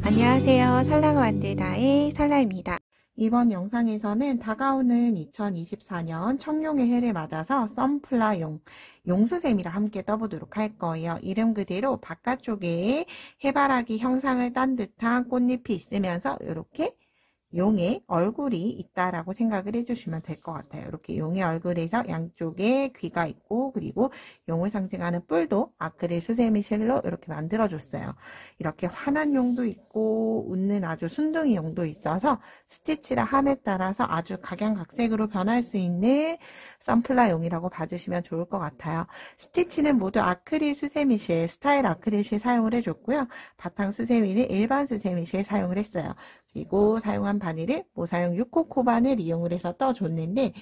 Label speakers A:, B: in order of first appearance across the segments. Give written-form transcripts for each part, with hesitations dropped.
A: 안녕하세요. 살라가 만들다의 살라입니다. 이번 영상에서는 다가오는 2024년 청룡의 해를 맞아서 썬플라용, 용수샘이랑 함께 떠보도록 할 거예요. 이름 그대로 바깥쪽에 해바라기 형상을 딴 듯한 꽃잎이 있으면서 이렇게 용의 얼굴이 있다라고 생각을 해주시면 될 것 같아요. 이렇게 용의 얼굴에서 양쪽에 귀가 있고, 그리고 용을 상징하는 뿔도 아크릴 수세미 실로 이렇게 만들어줬어요. 이렇게 환한 용도 있고 웃는 아주 순둥이 용도 있어서 스티치라 함에 따라서 아주 각양각색으로 변할 수 있는 썬플라 용이라고 봐주시면 좋을 것 같아요. 스티치는 모두 아크릴 수세미실, 스타일 아크릴실 사용을 해줬고요. 바탕 수세미는 일반 수세미실 사용을 했어요. 그리고 사용한 바늘을 모사용 6호 코바늘 이용을 해서 떠줬는데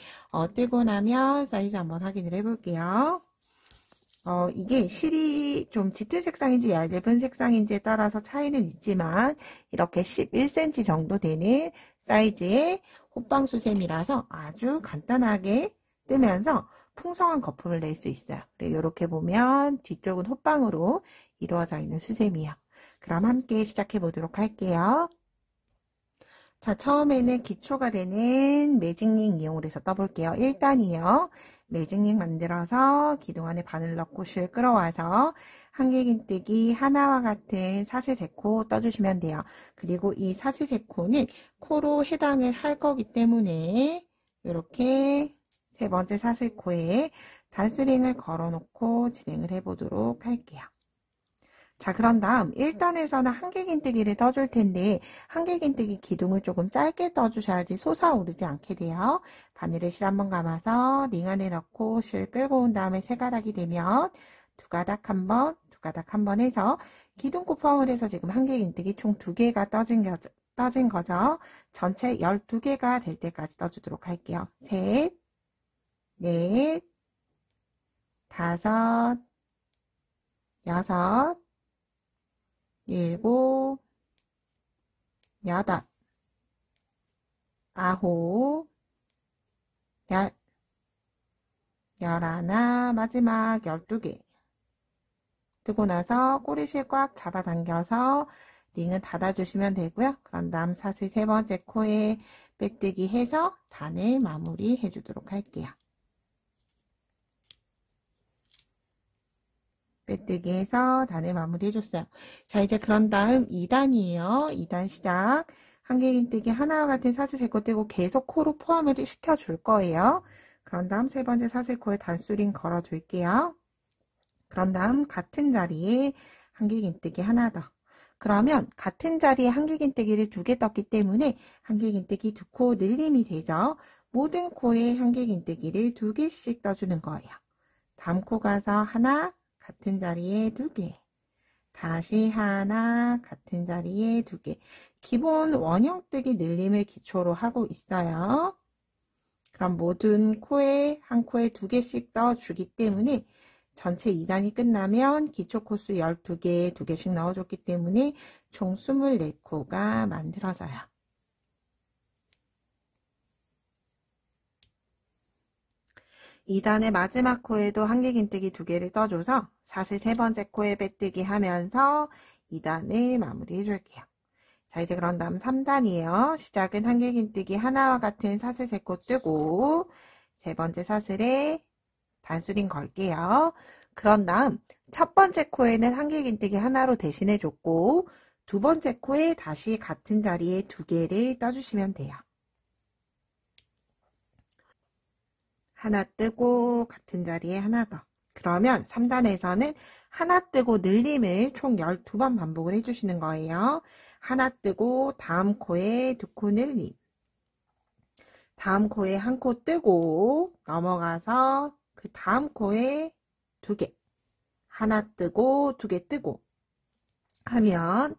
A: 뜨고 나면 사이즈 한번 확인을 해볼게요. 이게 실이 좀 짙은 색상인지 얇은 색상인지에 따라서 차이는 있지만 이렇게 11cm 정도 되는 사이즈의 호빵수셈이라서 아주 간단하게 뜨면서 풍성한 거품을 낼 수 있어요. 그리고 이렇게 보면 뒤쪽은 호빵으로 이루어져 있는 수셈이에요. 그럼 함께 시작해 보도록 할게요. 자, 처음에는 기초가 되는 매직링 이용을 해서 떠볼게요. 1단이요. 매직링 만들어서 기둥 안에 바늘 넣고 실 끌어와서 한길긴뜨기 하나와 같은 사슬세코 떠주시면 돼요. 그리고 이 사슬세코는 코로 해당을 할 거기 때문에 이렇게 세 번째 사슬코에 단수링을 걸어놓고 진행을 해보도록 할게요. 자, 그런 다음 1단에서는 한길긴뜨기를 떠줄 텐데 한길긴뜨기 기둥을 조금 짧게 떠주셔야지 솟아오르지 않게 돼요. 바늘에 실 한번 감아서 링 안에 넣고 실 끌고 온 다음에 세 가닥이 되면 두 가닥 한 번, 두 가닥 한 번 해서 기둥 곱펑을 해서 지금 한길긴뜨기 총 2개가 떠진 거죠. 전체 12개가 될 때까지 떠주도록 할게요. 셋, 넷, 다섯, 여섯, 일곱, 여덟, 아홉, 열, 열하나, 마지막 12개. 뜨고 나서 꼬리실 꽉 잡아당겨서 링은 닫아주시면 되고요. 그런 다음 사슬 세 번째 코에 빼뜨기 해서 단을 마무리 해주도록 할게요. 빼뜨기 해서 단을 마무리 해줬어요. 자, 이제 그런 다음 2단이에요. 2단 시작. 한길긴뜨기 하나와 같은 사슬 세코 뜨고 계속 코로 포함을 시켜줄 거예요. 그런 다음 세 번째 사슬코에 단수링 걸어줄게요. 그런 다음 같은 자리에 한길긴뜨기 하나 더. 그러면 같은 자리에 한길긴뜨기를 2개 떴기 때문에 한길긴뜨기 2코 늘림이 되죠. 모든 코에 한길긴뜨기를 2개씩 떠주는 거예요. 다음 코 가서 하나, 같은 자리에 2개, 다시 하나, 같은 자리에 2개. 기본 원형뜨기 늘림을 기초로 하고 있어요. 그럼 모든 코에 한 코에 2개씩 떠주기 때문에 전체 2단이 끝나면 기초 코수 12개, 2개씩 넣어줬기 때문에 총 24코가 만들어져요. (2단의) 마지막 코에도 한길긴뜨기 2개를 떠줘서 사슬 세 번째 코에 빼뜨기 하면서 2단을 마무리 해줄게요. 자, 이제 그런 다음 3단이에요. 시작은 한길긴뜨기 하나와 같은 사슬 세 코 뜨고 세 번째 사슬에 단수링 걸게요. 그런 다음 첫 번째 코에는 한길긴뜨기 하나로 대신해줬고 두 번째 코에 다시 같은 자리에 2개를 떠주시면 돼요. 하나 뜨고 같은 자리에 하나 더. 그러면 3단에서는 하나 뜨고 늘림을 총 12번 반복을 해주시는 거예요. 하나 뜨고 다음 코에 2코 늘림. 다음 코에 한 코 뜨고 넘어가서 그 다음 코에 2개. 하나 뜨고 2개 뜨고 하면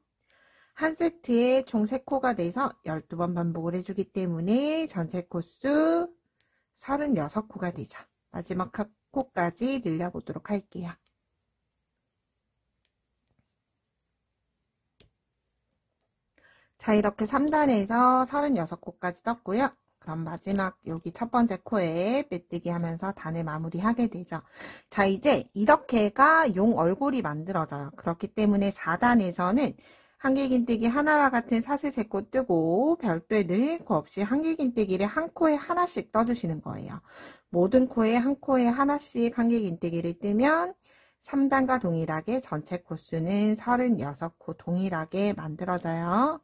A: 한 세트에 총 3코가 돼서 12번 반복을 해주기 때문에 전체 코수 36코가 되죠. 마지막 코까지 늘려보도록 할게요. 자, 이렇게 3단에서 36코까지 떴고요. 그럼 마지막 여기 첫 번째 코에 빼뜨기 하면서 단을 마무리하게 되죠. 자, 이제 이렇게가 용 얼굴이 만들어져요. 그렇기 때문에 4단에서는 한길긴뜨기 하나와 같은 사슬 3코 뜨고 별도의 늘릴 코 없이 한길긴뜨기를 한 코에 하나씩 떠주시는 거예요. 모든 코에 한 코에 하나씩 한길긴뜨기를 뜨면 3단과 동일하게 전체 코수는 36코 동일하게 만들어져요.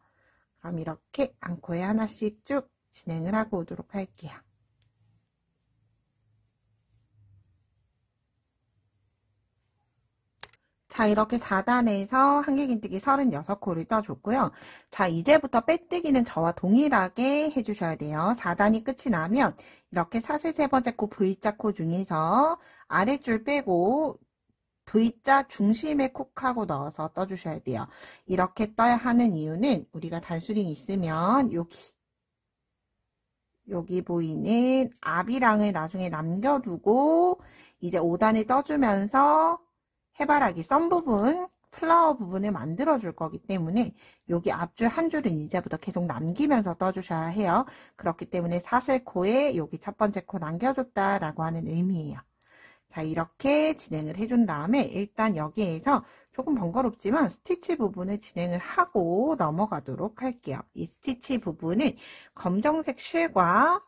A: 그럼 이렇게 한 코에 하나씩 쭉 진행을 하고 오도록 할게요. 자, 이렇게 4단에서 한길긴뜨기 36코를 떠줬고요. 자, 이제부터 빼뜨기는 저와 동일하게 해주셔야 돼요. 4단이 끝이 나면 이렇게 사슬 3번째 코 V자 코 중에서 아랫줄 빼고 V자 중심에 쿡 하고 넣어서 떠주셔야 돼요. 이렇게 떠야 하는 이유는 우리가 단수링 있으면 여기 보이는 앞이랑을 나중에 남겨두고 이제 5단을 떠주면서 해바라기 썸 부분, 플라워 부분을 만들어 줄 거기 때문에 여기 앞줄 한 줄은 이제부터 계속 남기면서 떠주셔야 해요. 그렇기 때문에 사슬코에 여기 첫 번째 코 남겨줬다라고 하는 의미예요. 자, 이렇게 진행을 해준 다음에 일단 여기에서 조금 번거롭지만 스티치 부분을 진행을 하고 넘어가도록 할게요. 이 스티치 부분은 검정색 실과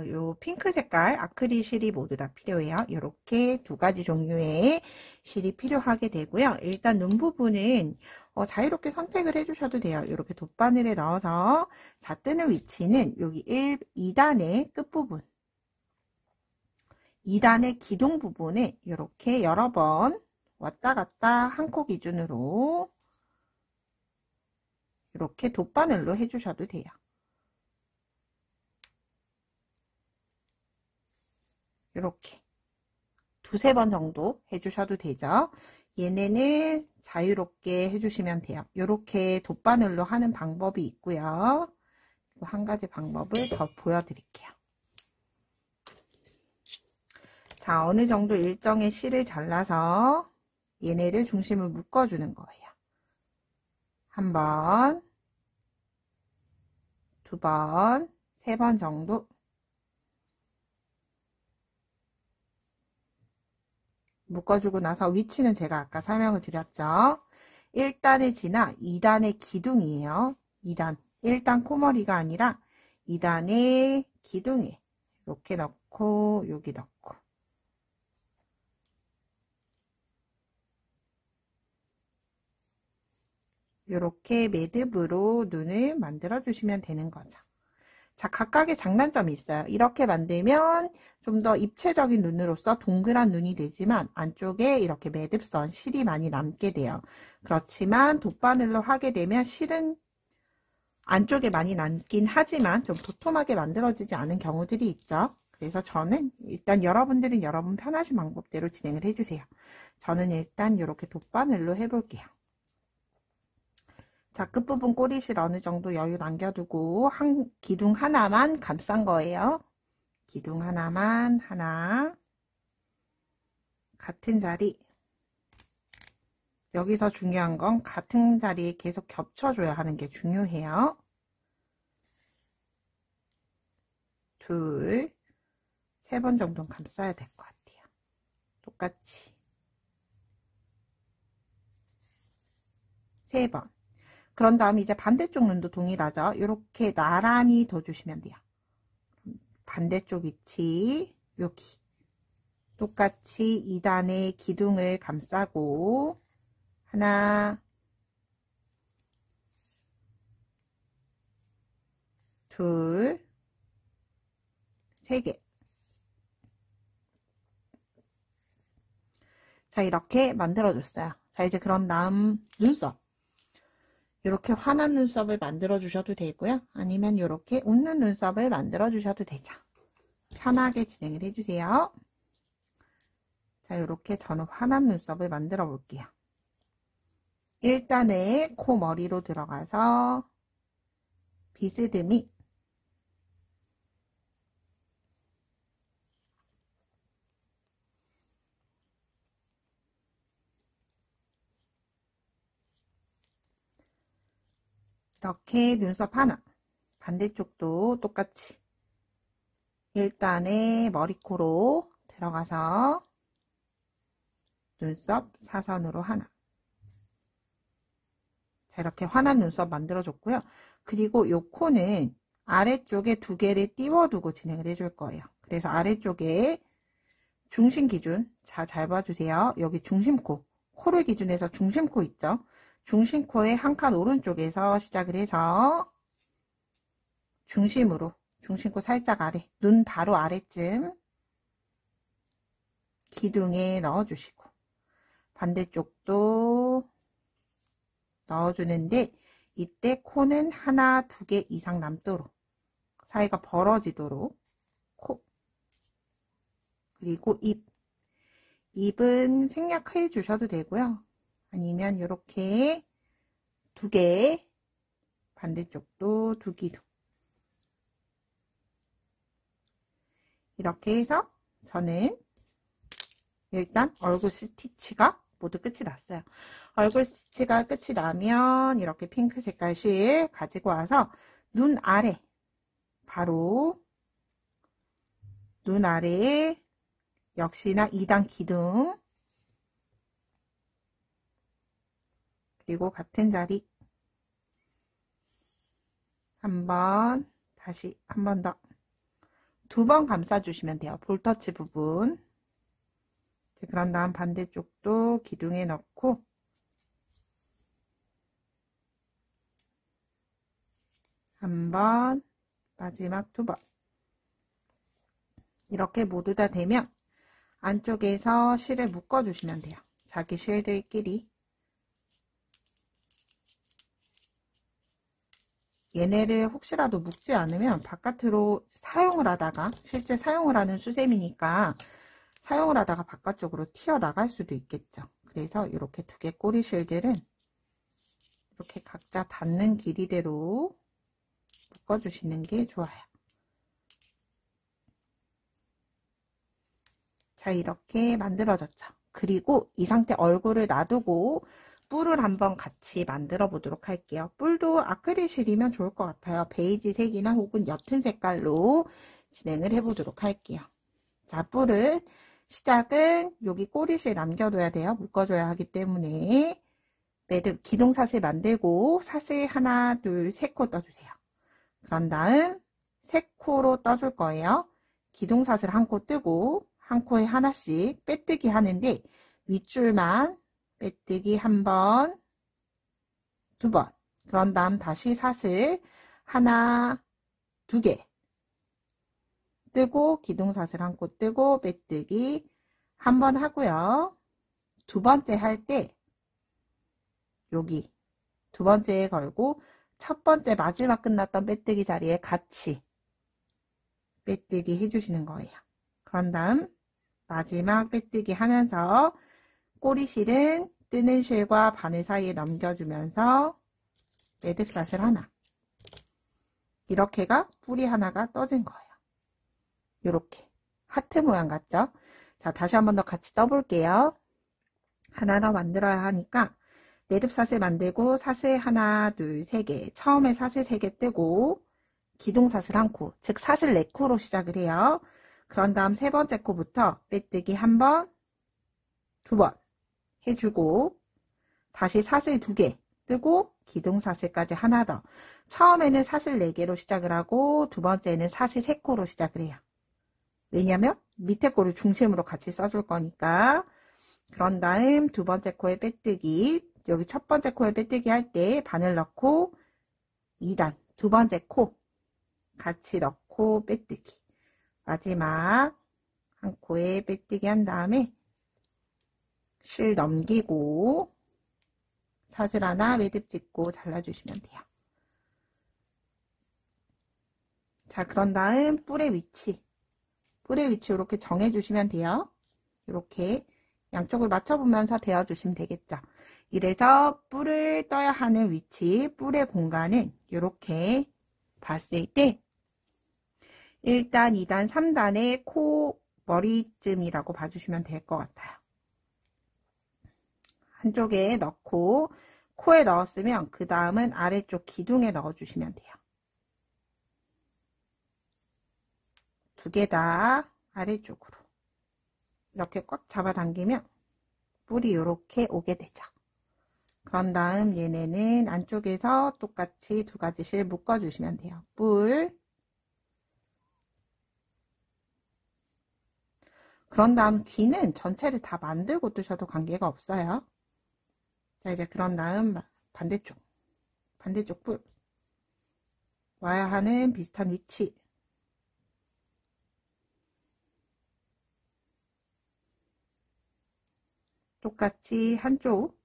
A: 요 핑크 색깔 아크릴 실이 모두 다 필요해요. 이렇게 2가지 종류의 실이 필요하게 되고요. 일단 눈 부분은 자유롭게 선택을 해주셔도 돼요. 이렇게 돗바늘에 넣어서 자, 뜨는 위치는 여기 2단의 끝부분 2단의 기둥 부분에 이렇게 여러 번 왔다 갔다 한 코 기준으로 이렇게 돗바늘로 해주셔도 돼요. 이렇게 2~3번 정도 해주셔도 되죠. 얘네는 자유롭게 해주시면 돼요. 이렇게 돗바늘로 하는 방법이 있고요. 한 가지 방법을 더 보여드릴게요. 자, 어느 정도 일정의 실을 잘라서 얘네를 중심을 묶어주는 거예요. 1번, 2번, 3번 정도 묶어주고 나서 위치는 제가 아까 설명을 드렸죠. 1단을 지나 2단의 기둥이에요. 2단, 1단 코머리가 아니라 2단의 기둥에 이렇게 넣고 여기 넣고 이렇게 매듭으로 눈을 만들어 주시면 되는 거죠. 자, 각각의 장단점이 있어요. 이렇게 만들면 좀 더 입체적인 눈으로서 동그란 눈이 되지만 안쪽에 이렇게 매듭선, 실이 많이 남게 돼요. 그렇지만 돗바늘로 하게 되면 실은 안쪽에 많이 남긴 하지만 좀 도톰하게 만들어지지 않은 경우들이 있죠. 그래서 저는 일단 여러분들은 여러분 편하신 방법대로 진행을 해주세요. 저는 일단 이렇게 돗바늘로 해볼게요. 자, 끝부분 꼬리실 어느 정도 여유 남겨두고 한 기둥 하나만 감싼 거예요. 기둥 하나만 하나 같은 자리. 여기서 중요한 건 같은 자리에 계속 겹쳐줘야 하는 게 중요해요. 2, 3번 정도는 감싸야 될 것 같아요. 똑같이 3번. 그런 다음 이제 반대쪽 눈도 동일하죠. 이렇게 나란히 둬주시면 돼요. 반대쪽 위치 여기 똑같이 2단의 기둥을 감싸고 하나, 둘, 3개. 자, 이렇게 만들어줬어요. 자, 이제 그런 다음 눈썹. 이렇게 환한 눈썹을 만들어 주셔도 되고요. 아니면 이렇게 웃는 눈썹을 만들어 주셔도 되죠. 편하게 진행을 해주세요. 자, 이렇게 저는 환한 눈썹을 만들어 볼게요. 일단은 코 머리로 들어가서 비스듬히 이렇게 눈썹 하나, 반대쪽도 똑같이 일단은 머리코로 들어가서 눈썹 사선으로 하나. 자, 이렇게 환한 눈썹 만들어줬고요. 그리고 요 코는 아래쪽에 2개를 띄워두고 진행을 해줄 거예요. 그래서 아래쪽에 중심 기준, 자, 잘 봐주세요. 여기 중심코, 코를 기준해서 중심코 있죠? 중심코의 한 칸 오른쪽에서 시작을 해서 중심으로, 중심코 살짝 아래, 눈 바로 아래쯤 기둥에 넣어주시고, 반대쪽도 넣어주는데, 이때 코는 하나, 2개 이상 남도록, 사이가 벌어지도록, 코, 그리고 입은 생략해 주셔도 되고요. 아니면 이렇게 2개, 반대쪽도 2기둥. 이렇게 해서 저는 일단 얼굴 스티치가 모두 끝이 났어요. 얼굴 스티치가 끝이 나면 이렇게 핑크 색깔 실 가지고 와서 눈 아래, 바로 눈 아래에 역시나 2단 기둥, 그리고 같은 자리 다시 한 번 더 2번 감싸주시면 돼요. 볼터치 부분. 그런 다음 반대쪽도 기둥에 넣고 한 번, 마지막 2번. 이렇게 모두 다 되면 안쪽에서 실을 묶어주시면 돼요. 자기 실들끼리. 얘네를 혹시라도 묶지 않으면 바깥으로 사용을 하다가, 실제 사용을 하는 수세미니까 사용을 하다가 바깥쪽으로 튀어나갈 수도 있겠죠. 그래서 이렇게 2개 꼬리 실들은 이렇게 각자 닿는 길이대로 묶어주시는 게 좋아요. 자, 이렇게 만들어졌죠. 그리고 이 상태 얼굴을 놔두고 뿔을 한번 같이 만들어 보도록 할게요. 뿔도 아크릴 실이면 좋을 것 같아요. 베이지 색이나 혹은 옅은 색깔로 진행을 해 보도록 할게요. 자, 뿔은 시작은 여기 꼬리실 남겨둬야 돼요. 묶어줘야 하기 때문에 매듭 기둥사슬 만들고 사슬 하나, 둘, 3코 떠주세요. 그런 다음 3코로 떠줄 거예요. 기둥사슬 1코 뜨고 한 코에 하나씩 빼뜨기 하는데 윗줄만 빼뜨기 1번, 2번. 그런 다음 다시 사슬 하나, 2개 뜨고 기둥사슬 1코 뜨고 빼뜨기 1번 하고요. 2번째 할 때 여기 2번째에 걸고 첫 번째 마지막 끝났던 빼뜨기 자리에 같이 빼뜨기 해주시는 거예요. 그런 다음 마지막 빼뜨기 하면서 꼬리실은 뜨는 실과 바늘 사이에 넘겨주면서 매듭사슬 하나, 이렇게가 뿌리 하나가 떠진 거예요. 이렇게 하트 모양 같죠? 자, 다시 한 번 더 같이 떠볼게요. 하나 더 만들어야 하니까 매듭사슬 만들고 사슬 하나, 둘, 3개, 처음에 사슬 3개 뜨고 기둥사슬 1코, 즉 사슬 4코로 시작을 해요. 그런 다음 3번째 코부터 빼뜨기 1번, 2번 해주고 다시 사슬 2개 뜨고 기둥사슬까지 하나 더. 처음에는 사슬 4개로 시작을 하고 2번째는 사슬 3코로 시작을 해요. 왜냐면 밑에 코를 중심으로 같이 써줄 거니까. 그런 다음 2번째 코에 빼뜨기, 여기 첫 번째 코에 빼뜨기 할 때 바늘 넣고 2단 2번째 코 같이 넣고 빼뜨기, 마지막 한 코에 빼뜨기 한 다음에 실 넘기고 사슬 하나 매듭 짓고 잘라주시면 돼요. 자, 그런 다음 뿔의 위치 이렇게 정해주시면 돼요. 이렇게 양쪽을 맞춰보면서 대어주시면 되겠죠. 이래서 뿔을 떠야 하는 위치, 뿔의 공간은 이렇게 봤을 때 1단, 2단, 3단의 코 머리쯤이라고 봐주시면 될 것 같아요. 한쪽에 넣고 코에 넣었으면 그 다음은 아래쪽 기둥에 넣어주시면 돼요. 2개 다 아래쪽으로 이렇게 꽉 잡아당기면 뿔이 이렇게 오게 되죠. 그런 다음 얘네는 안쪽에서 똑같이 두 가지 실 묶어주시면 돼요. 뿔. 그런 다음 뒤는 전체를 다 만들고 뜨셔도 관계가 없어요. 자, 이제 그런 다음 반대쪽 뿔. 와야 하는 비슷한 위치. 똑같이 한쪽,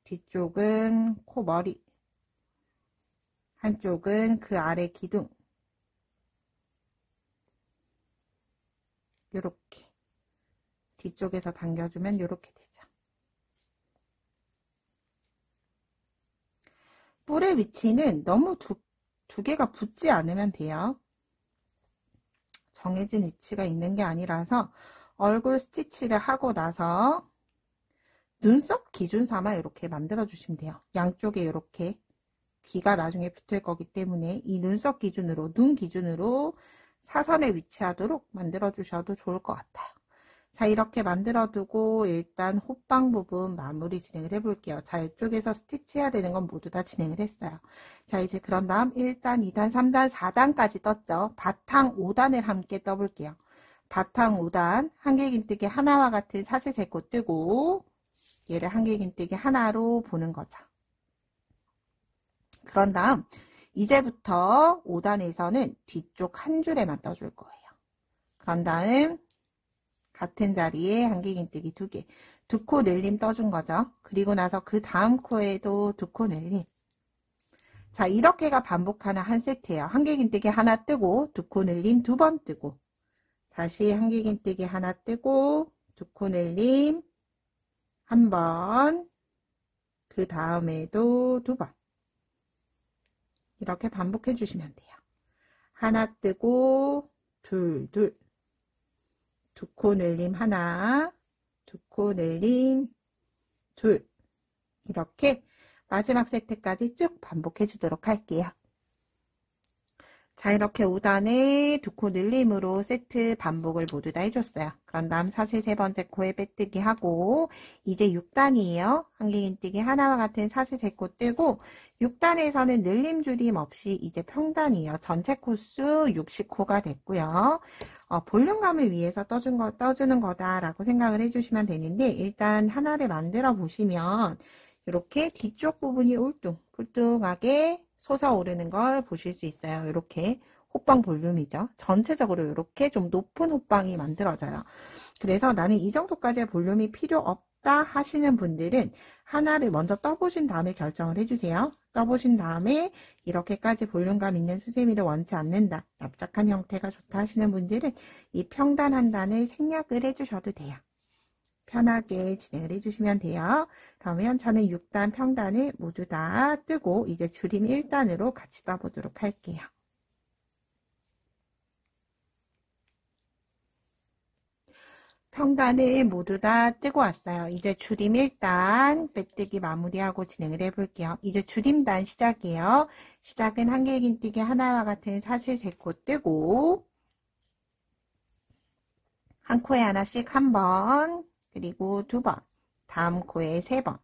A: 뒤쪽은 코머리, 한쪽은 그 아래 기둥. 요렇게 뒤쪽에서 당겨주면 요렇게 되죠. 뿔의 위치는 너무 두 개가 붙지 않으면 돼요. 정해진 위치가 있는 게 아니라서 얼굴 스티치를 하고 나서 눈썹 기준 삼아 이렇게 만들어 주시면 돼요. 양쪽에 이렇게 귀가 나중에 붙을 거기 때문에 이 눈썹 기준으로, 눈 기준으로 사선에 위치하도록 만들어 주셔도 좋을 것 같아요. 자, 이렇게 만들어 두고 일단 호빵 부분 마무리 진행을 해 볼게요. 자, 이쪽에서 스티치 해야 되는 건 모두 다 진행을 했어요. 자, 이제 그런 다음 1단, 2단, 3단, 4단까지 떴죠. 바탕 5단을 함께 떠볼게요. 바탕 5단, 한길긴뜨기 하나와 같은 사슬 3곳 뜨고 얘를 한길긴뜨기 하나로 보는 거죠. 그런 다음 이제부터 5단에서는 뒤쪽 한 줄에만 떠줄 거예요. 그런 다음 같은 자리에 한길긴뜨기 2개, 두 코 늘림 떠준 거죠. 그리고 나서 그 다음 코에도 두 코 늘림. 자, 이렇게가 반복하는 한 세트예요. 한길긴뜨기 하나 뜨고 두 코 늘림 2번 뜨고 다시 한길긴뜨기 하나 뜨고 두 코 늘림 한 번, 그 다음에도 2번. 이렇게 반복해 주시면 돼요. 하나 뜨고 둘, 두 코 늘림 하나, 두 코 늘림 둘. 이렇게 마지막 세트까지 쭉 반복해 주도록 할게요. 자, 이렇게 5단에 두 코 늘림으로 세트 반복을 모두 다 해줬어요. 그런 다음 사슬 세 번째 코에 빼뜨기 하고 이제 6단이에요. 한길긴뜨기 하나와 같은 사슬 3코 뜨고 6단에서는 늘림 줄임 없이 이제 평단이에요. 전체 코수 60코가 됐고요. 볼륨감을 위해서 떠주는 거다라고 생각을 해주시면 되는데 일단 하나를 만들어 보시면 이렇게 뒤쪽 부분이 울퉁불퉁하게 솟아오르는 걸 보실 수 있어요. 이렇게 호빵 볼륨이죠. 전체적으로 이렇게 좀 높은 호빵이 만들어져요. 그래서 나는 이 정도까지의 볼륨이 필요 없다 하시는 분들은 하나를 먼저 떠보신 다음에 결정을 해주세요. 떠보신 다음에 이렇게까지 볼륨감 있는 수세미를 원치 않는다, 납작한 형태가 좋다 하시는 분들은 이 평단 한 단을 생략을 해주셔도 돼요. 편하게 진행을 해주시면 돼요. 그러면 저는 6단 평단을 모두 다 뜨고 이제 줄임 1단으로 같이 떠보도록 할게요. 평단을 모두 다 뜨고 왔어요. 이제 줄임 1단 빼뜨기 마무리하고 진행을 해볼게요. 이제 줄임단 시작이에요. 시작은 한길긴뜨기 하나와 같은 사슬 3코 뜨고 한 코에 하나씩 한 번, 그리고 2번, 다음 코에 3번.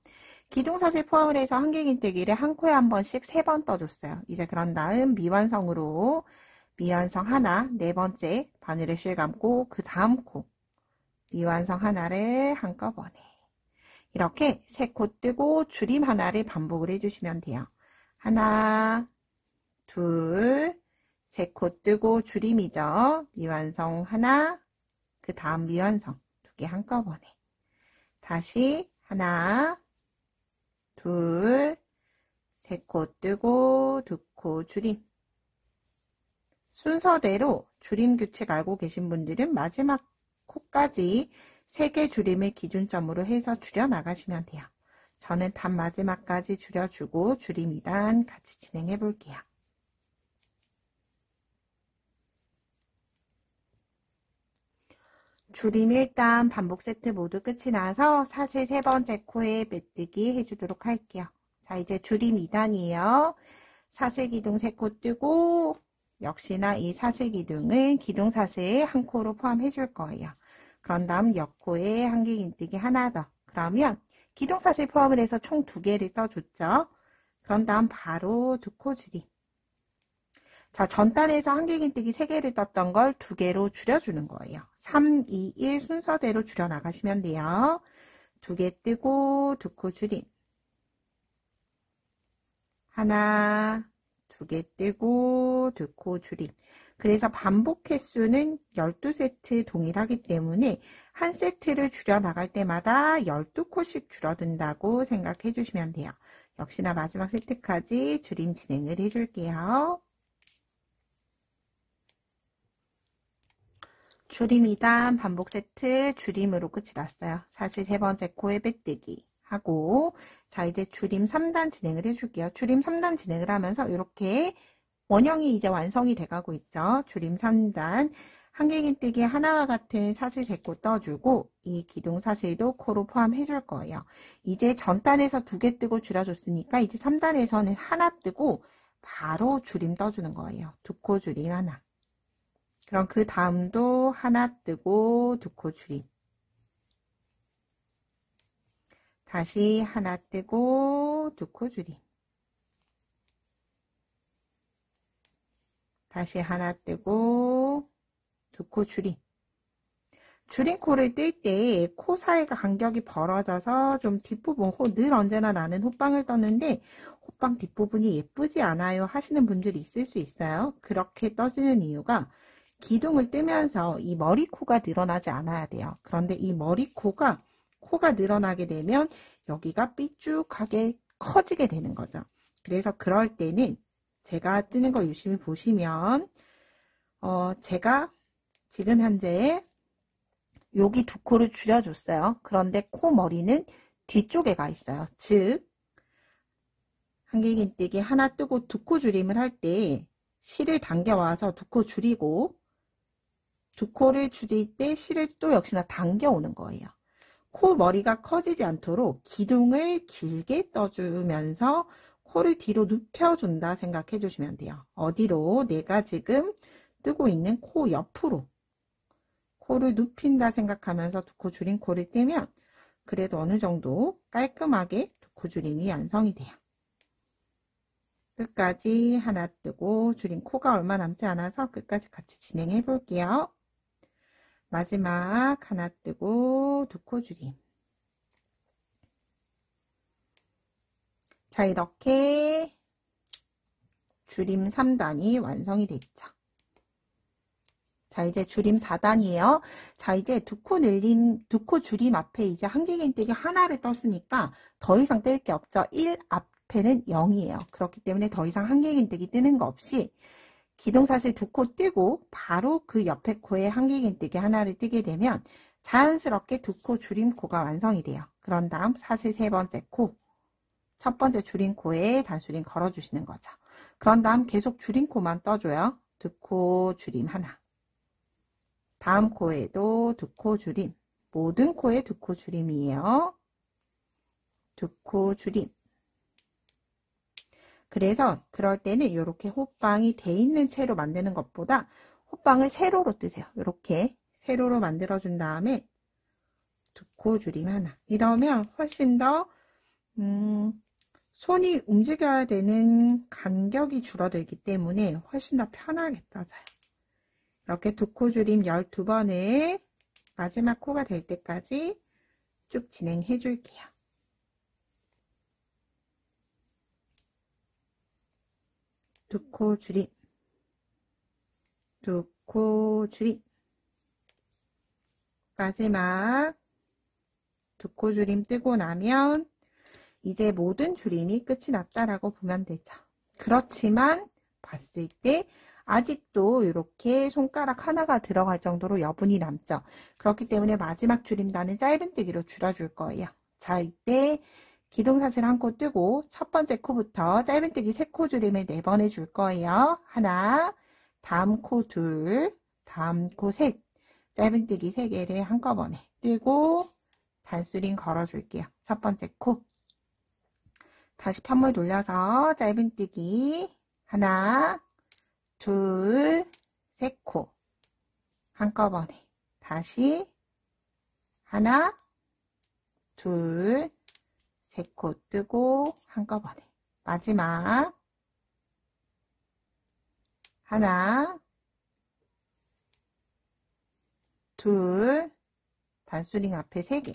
A: 기둥사슬 포함을 해서 한길긴뜨기를 한 코에 한 번씩 3번 떠줬어요. 이제 그런 다음 미완성으로 미완성 하나, 4번째 바늘을 실감고 그 다음 코 미완성 하나를 한꺼번에 이렇게 3코 뜨고 줄임 하나를 반복을 해주시면 돼요. 하나, 둘, 3코 뜨고 줄임이죠. 미완성 하나, 그 다음 미완성 2개 한꺼번에 다시 하나, 둘, 3코 뜨고 2코 줄임. 순서대로 줄임 규칙 알고 계신 분들은 마지막 코까지 3개 줄임을 기준점으로 해서 줄여 나가시면 돼요. 저는 단 마지막까지 줄여주고 줄임 2단 같이 진행해 볼게요. 줄임 1단 반복 세트 모두 끝이 나서 사슬 3번째 코에 빼뜨기 해주도록 할게요. 자, 이제 줄임 2단이에요. 사슬 기둥 3코 뜨고 역시나 이 사슬 기둥을 기둥 사슬 한 코로 포함해 줄 거예요. 그런 다음 옆코에 한길긴뜨기 하나 더. 그러면 기둥사슬 포함을 해서 총 2개를 떠줬죠. 그런 다음 바로 2코 줄임. 자, 전단에서 한길긴뜨기 3개를 떴던 걸 2개로 줄여주는 거예요. 3, 2, 1 순서대로 줄여 나가시면 돼요. 2개 뜨고 2코 줄임. 하나, 2개 뜨고 2코 줄임. 그래서 반복 횟수는 12세트 동일하기 때문에 한 세트를 줄여 나갈 때마다 12코씩 줄어든다고 생각해 주시면 돼요. 역시나 마지막 세트까지 줄임 진행을 해줄게요. 줄임 2단 반복 세트 줄임으로 끝이 났어요. 사실 3번째 코에 빼뜨기 하고, 자 이제 줄임 3단 진행을 해줄게요. 줄임 3단 진행을 하면서 이렇게 원형이 이제 완성이 돼가고 있죠. 줄임 3단 한길긴뜨기 하나와 같은 사슬 3코 떠주고 이 기둥사슬도 코로 포함해 줄 거예요. 이제 전단에서 2개 뜨고 줄여줬으니까 이제 3단에서는 하나 뜨고 바로 줄임 떠주는 거예요. 2코 줄임 하나. 그럼 그 다음도 하나 뜨고 2코 줄임. 다시 하나 뜨고 2코 줄임. 다시 하나 뜨고 2코 줄임. 줄임 코를 뜰 때 코 사이가 간격이 벌어져서 좀 뒷부분, 늘 언제나 나는 호빵을 떴는데 호빵 뒷부분이 예쁘지 않아요 하시는 분들이 있을 수 있어요. 그렇게 떠지는 이유가 기둥을 뜨면서 이 머리코가 늘어나지 않아야 돼요. 그런데 이 머리코가 코가 늘어나게 되면 여기가 삐쭉하게 커지게 되는 거죠. 그래서 그럴 때는 제가 뜨는 거 유심히 보시면 제가 지금 현재 여기 2코를 줄여줬어요. 그런데 코 머리는 뒤쪽에 가 있어요. 즉 한길긴뜨기 하나 뜨고 2코 줄임을 할 때 실을 당겨와서 2코 줄이고 2코를 줄일 때 실을 또 역시나 당겨오는 거예요. 코 머리가 커지지 않도록 기둥을 길게 떠주면서 코를 뒤로 눕혀준다 생각해 주시면 돼요. 어디로? 내가 지금 뜨고 있는 코 옆으로 코를 눕힌다 생각하면서 2코 줄임 코를 떼면 그래도 어느 정도 깔끔하게 2코 줄임이 완성이 돼요. 끝까지 하나 뜨고 줄임 코가 얼마 남지 않아서 끝까지 같이 진행해 볼게요. 마지막 하나 뜨고 2코 줄임. 자, 이렇게 줄임 3단이 완성이 됐죠. 자, 이제 줄임 4단이에요. 자, 이제 2코 줄임 앞에 이제 한길긴뜨기 하나를 떴으니까 더 이상 뜰 게 없죠. 1 앞에는 0이에요. 그렇기 때문에 더 이상 한길긴뜨기 뜨는 거 없이 기둥사슬 2코 뜨고 바로 그 옆에 코에 한길긴뜨기 하나를 뜨게 되면 자연스럽게 2코 줄임코가 완성이 돼요. 그런 다음 사슬 3번째 코, 첫 번째 줄임코에 단수림 걸어주시는 거죠. 그런 다음 계속 줄임코만 떠줘요. 2코 줄임 하나. 다음 코에도 2코 줄임. 모든 코에 2코 줄임이에요. 2코 줄임. 그래서 그럴 때는 이렇게 호빵이 돼 있는 채로 만드는 것보다 호빵을 세로로 뜨세요. 이렇게 세로로 만들어준 다음에 2코 줄임 하나. 이러면 훨씬 더 손이 움직여야 되는 간격이 줄어들기 때문에 훨씬 더 편하게 떠져요. 이렇게 2코 줄임 12번을 마지막 코가 될 때까지 쭉 진행해 줄게요. 2코 줄임, 2코 줄임, 마지막 2코 줄임 뜨고 나면 이제 모든 줄임이 끝이 났다라고 보면 되죠. 그렇지만 봤을 때 아직도 이렇게 손가락 하나가 들어갈 정도로 여분이 남죠. 그렇기 때문에 마지막 줄임단은 짧은뜨기로 줄여줄 거예요. 자, 이때 기둥사슬 한 코 뜨고 첫 번째 코부터 짧은뜨기 3코 줄임을 4번 해줄 거예요. 하나, 다음 코 둘, 다음 코 셋, 짧은뜨기 3개를 한꺼번에 뜨고 단수림 걸어줄게요. 첫 번째 코. 다시 편물 돌려서 짧은뜨기 하나, 둘, 3코 한꺼번에 다시 하나, 둘, 3코 뜨고 한꺼번에 마지막 하나, 둘, 단수링 앞에 3개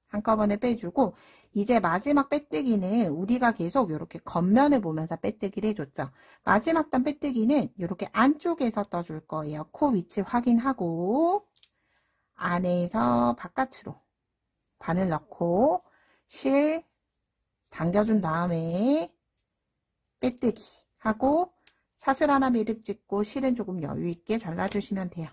A: 한꺼번에 빼주고, 이제 마지막 빼뜨기는 우리가 계속 이렇게 겉면을 보면서 빼뜨기를 해줬죠. 마지막 단 빼뜨기는 이렇게 안쪽에서 떠줄 거예요. 코 위치 확인하고 안에서 바깥으로 바늘 넣고 실 당겨준 다음에 빼뜨기 하고 사슬 하나 매듭 찍고 실은 조금 여유있게 잘라주시면 돼요.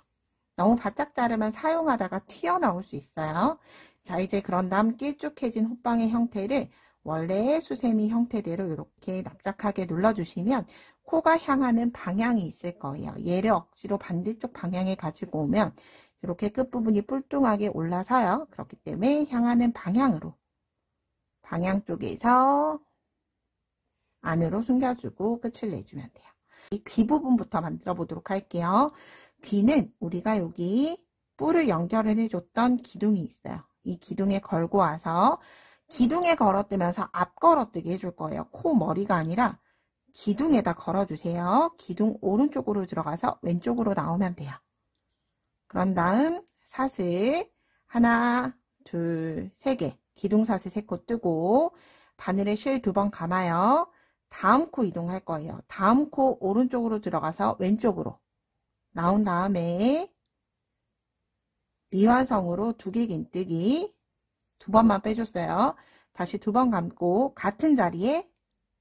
A: 너무 바짝 자르면 사용하다가 튀어나올 수 있어요. 자, 이제 그런 다음 길쭉해진 호빵의 형태를 원래의 수세미 형태대로 이렇게 납작하게 눌러주시면 코가 향하는 방향이 있을 거예요. 얘를 억지로 반대쪽 방향에 가지고 오면 이렇게 끝부분이 뿔뚱하게 올라서요. 그렇기 때문에 향하는 방향으로 방향 쪽에서 안으로 숨겨주고 끝을 내주면 돼요. 이 귀 부분부터 만들어 보도록 할게요. 귀는 우리가 여기 뿔을 연결을 해줬던 기둥이 있어요. 이 기둥에 걸고 와서 기둥에 걸어뜨면서 앞 걸어뜨기 해줄 거예요. 코 머리가 아니라 기둥에다 걸어주세요. 기둥 오른쪽으로 들어가서 왼쪽으로 나오면 돼요. 그런 다음 사슬 하나, 둘, 3개 기둥 사슬 3코 뜨고 바늘에 실 2번 감아요. 다음 코 이동할 거예요. 다음 코 오른쪽으로 들어가서 왼쪽으로 나온 다음에 미완성으로 2개 긴뜨기 2번만 빼줬어요. 다시 2번 감고 같은 자리에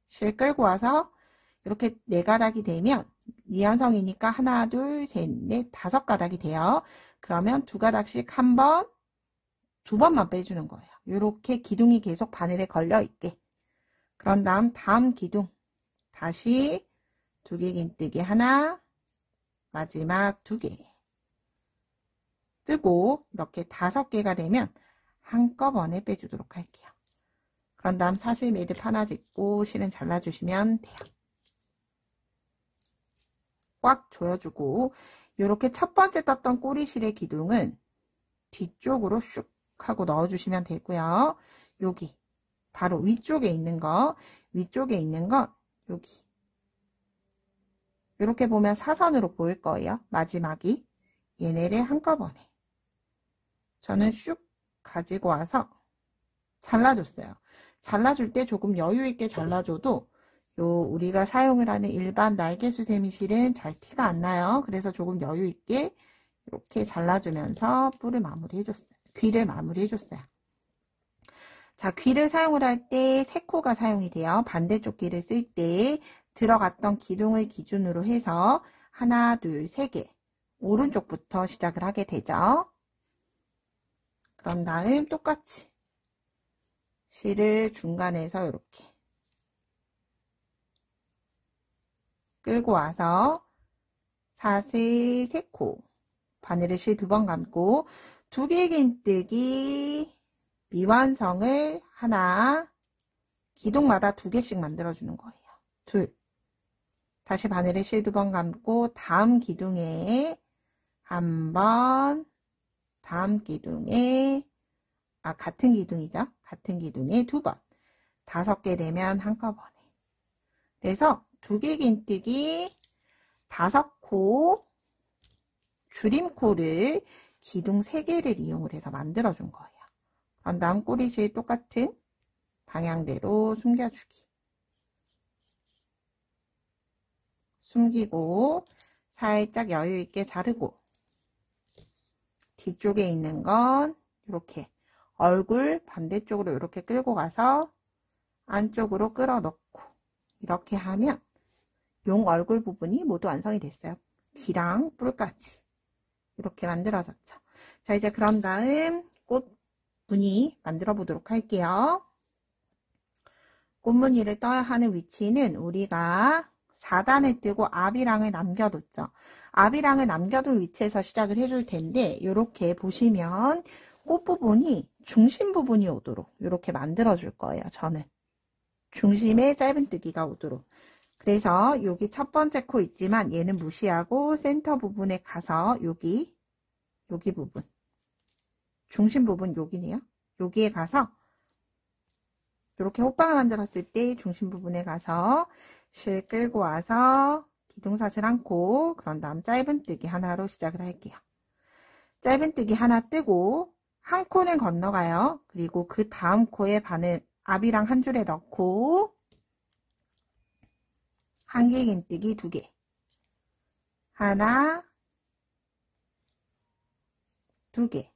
A: 실 끌고 와서 이렇게 4가닥이 되면 미완성이니까 하나, 둘, 셋, 넷, 5가닥이 돼요. 그러면 2가닥씩 한 번, 2번만 빼주는 거예요. 이렇게 기둥이 계속 바늘에 걸려 있게. 그런 다음 기둥 다시 2개 긴뜨기 하나, 마지막 2개 뜨고 이렇게 5개가 되면 한꺼번에 빼주도록 할게요. 그런 다음 사슬 매듭 하나 짓고 실은 잘라주시면 돼요. 꽉 조여주고 이렇게 첫 번째 떴던 꼬리실의 기둥은 뒤쪽으로 슉 하고 넣어주시면 되고요. 여기 바로 위쪽에 있는 건 여기 이렇게 보면 사선으로 보일 거예요. 마지막이 얘네를 한꺼번에 저는 슉 가지고 와서 잘라줬어요. 잘라줄 때 조금 여유있게 잘라줘도 우리가 사용을 하는 일반 날개 수세미 실은 잘 티가 안 나요. 그래서 조금 여유있게 이렇게 잘라주면서 뿔을 마무리해줬어요. 귀를 마무리해줬어요. 자, 귀를 사용을 할 때 3코가 사용이 돼요. 반대쪽 귀를 쓸 때 들어갔던 기둥을 기준으로 해서 하나, 둘, 3개 오른쪽부터 시작을 하게 되죠. 그런 다음 똑같이 실을 중간에서 이렇게 끌고 와서 사슬 3코 바늘을 실 2번 감고 2개 긴뜨기 미완성을 하나 기둥마다 2개씩 만들어주는 거예요. 둘 다시 바늘에 실 2번 감고 다음 기둥에 한 번 다음 기둥에 같은 기둥이죠. 같은 기둥에 2번 5개 되면 한꺼번에 그래서 2개 긴뜨기 5코 줄임코를 기둥 3개를 이용을 해서 만들어 준 거예요. 그런 다음 꼬리실 똑같은 방향대로 숨겨주기 숨기고 살짝 여유있게 자르고 뒤쪽에 있는 건 이렇게 얼굴 반대쪽으로 이렇게 끌고 가서 안쪽으로 끌어 넣고 이렇게 하면 용 얼굴 부분이 모두 완성이 됐어요. 귀랑 뿔까지 이렇게 만들어졌죠. 자, 이제 그런 다음 꽃 무늬 만들어 보도록 할게요. 꽃무늬를 떠야 하는 위치는 우리가 4단을 뜨고 앞이랑을 남겨뒀죠. 앞이랑을 남겨둔 위치에서 시작을 해줄 텐데 이렇게 보시면 꽃 부분이 중심 부분이 오도록 이렇게 만들어 줄 거예요. 저는 중심에 짧은뜨기가 오도록. 그래서 여기 첫 번째 코 있지만 얘는 무시하고 센터 부분에 가서 여기 부분 중심 부분 여기네요. 여기에 가서 이렇게 호빵을 만들었을 때 중심 부분에 가서 실 끌고 와서 기둥사슬 안고 그런 다음 짧은뜨기 하나로 시작을 할게요. 짧은뜨기 하나 뜨고 한 코는 건너가요. 그리고 그 다음 코에 바늘 앞이랑 한 줄에 넣고 한길긴뜨기 2개, 하나, 2개.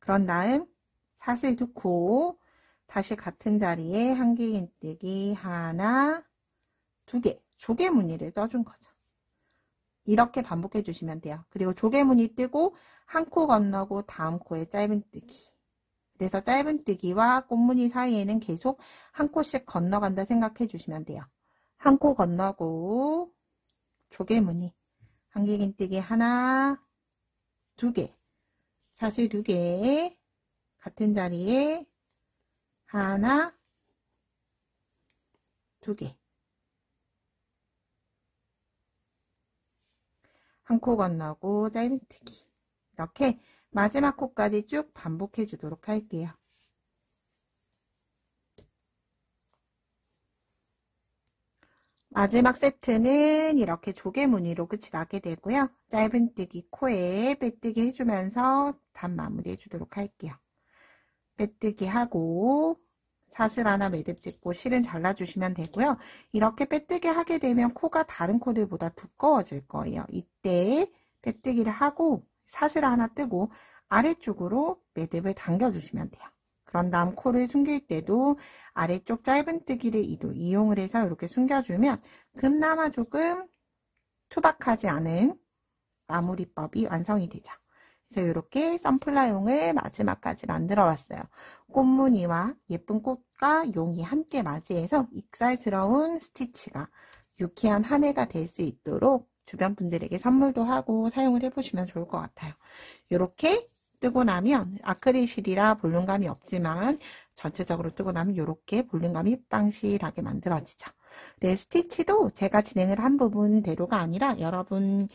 A: 그런 다음 사슬 2코 다시 같은 자리에 한길긴뜨기 하나, 2개, 조개무늬를 떠준 거죠. 이렇게 반복해 주시면 돼요. 그리고 조개무늬 뜨고 한 코 건너고 다음 코에 짧은뜨기. 그래서 짧은뜨기와 꽃무늬 사이에는 계속 한 코씩 건너간다 생각해 주시면 돼요. 한 코 건너고 조개무늬 한길긴뜨기 하나, 2개, 사슬 2개, 같은 자리에 하나, 2개, 한 코 건너고 짧은뜨기. 이렇게 마지막 코까지 쭉 반복해 주도록 할게요. 마지막 세트는 이렇게 조개무늬로 끝이 나게 되고요. 짧은뜨기 코에 빼뜨기 해주면서 단 마무리 해주도록 할게요. 빼뜨기 하고 사슬 하나 매듭 짓고 실은 잘라주시면 되고요. 이렇게 빼뜨기 하게 되면 코가 다른 코들보다 두꺼워질 거예요. 이때 빼뜨기를 하고 사슬 하나 뜨고 아래쪽으로 매듭을 당겨주시면 돼요. 그런 다음 코를 숨길 때도 아래쪽 짧은뜨기를 이용을 해서 이렇게 숨겨주면 그나마 조금 투박하지 않은 마무리법이 완성이 되죠. 그래서 이렇게 선플라용을 마지막까지 만들어 왔어요. 꽃무늬와 예쁜 꽃과 용이 함께 맞이해서 익살스러운 스티치가 유쾌한 한 해가 될 수 있도록 주변 분들에게 선물도 하고 사용을 해보시면 좋을 것 같아요. 이렇게 뜨고 나면 아크릴 실이라 볼륨감이 없지만 전체적으로 뜨고 나면 이렇게 볼륨감이 빵실하게 만들어지죠. 네, 스티치도 제가 진행을 한 부분대로가 아니라 여러분이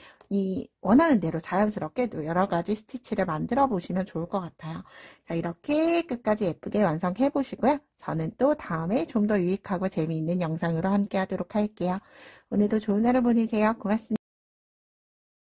A: 원하는 대로 자연스럽게도 여러 가지 스티치를 만들어 보시면 좋을 것 같아요. 자, 이렇게 끝까지 예쁘게 완성해 보시고요. 저는 또 다음에 좀 더 유익하고 재미있는 영상으로 함께 하도록 할게요. 오늘도 좋은 하루 보내세요. 고맙습니다.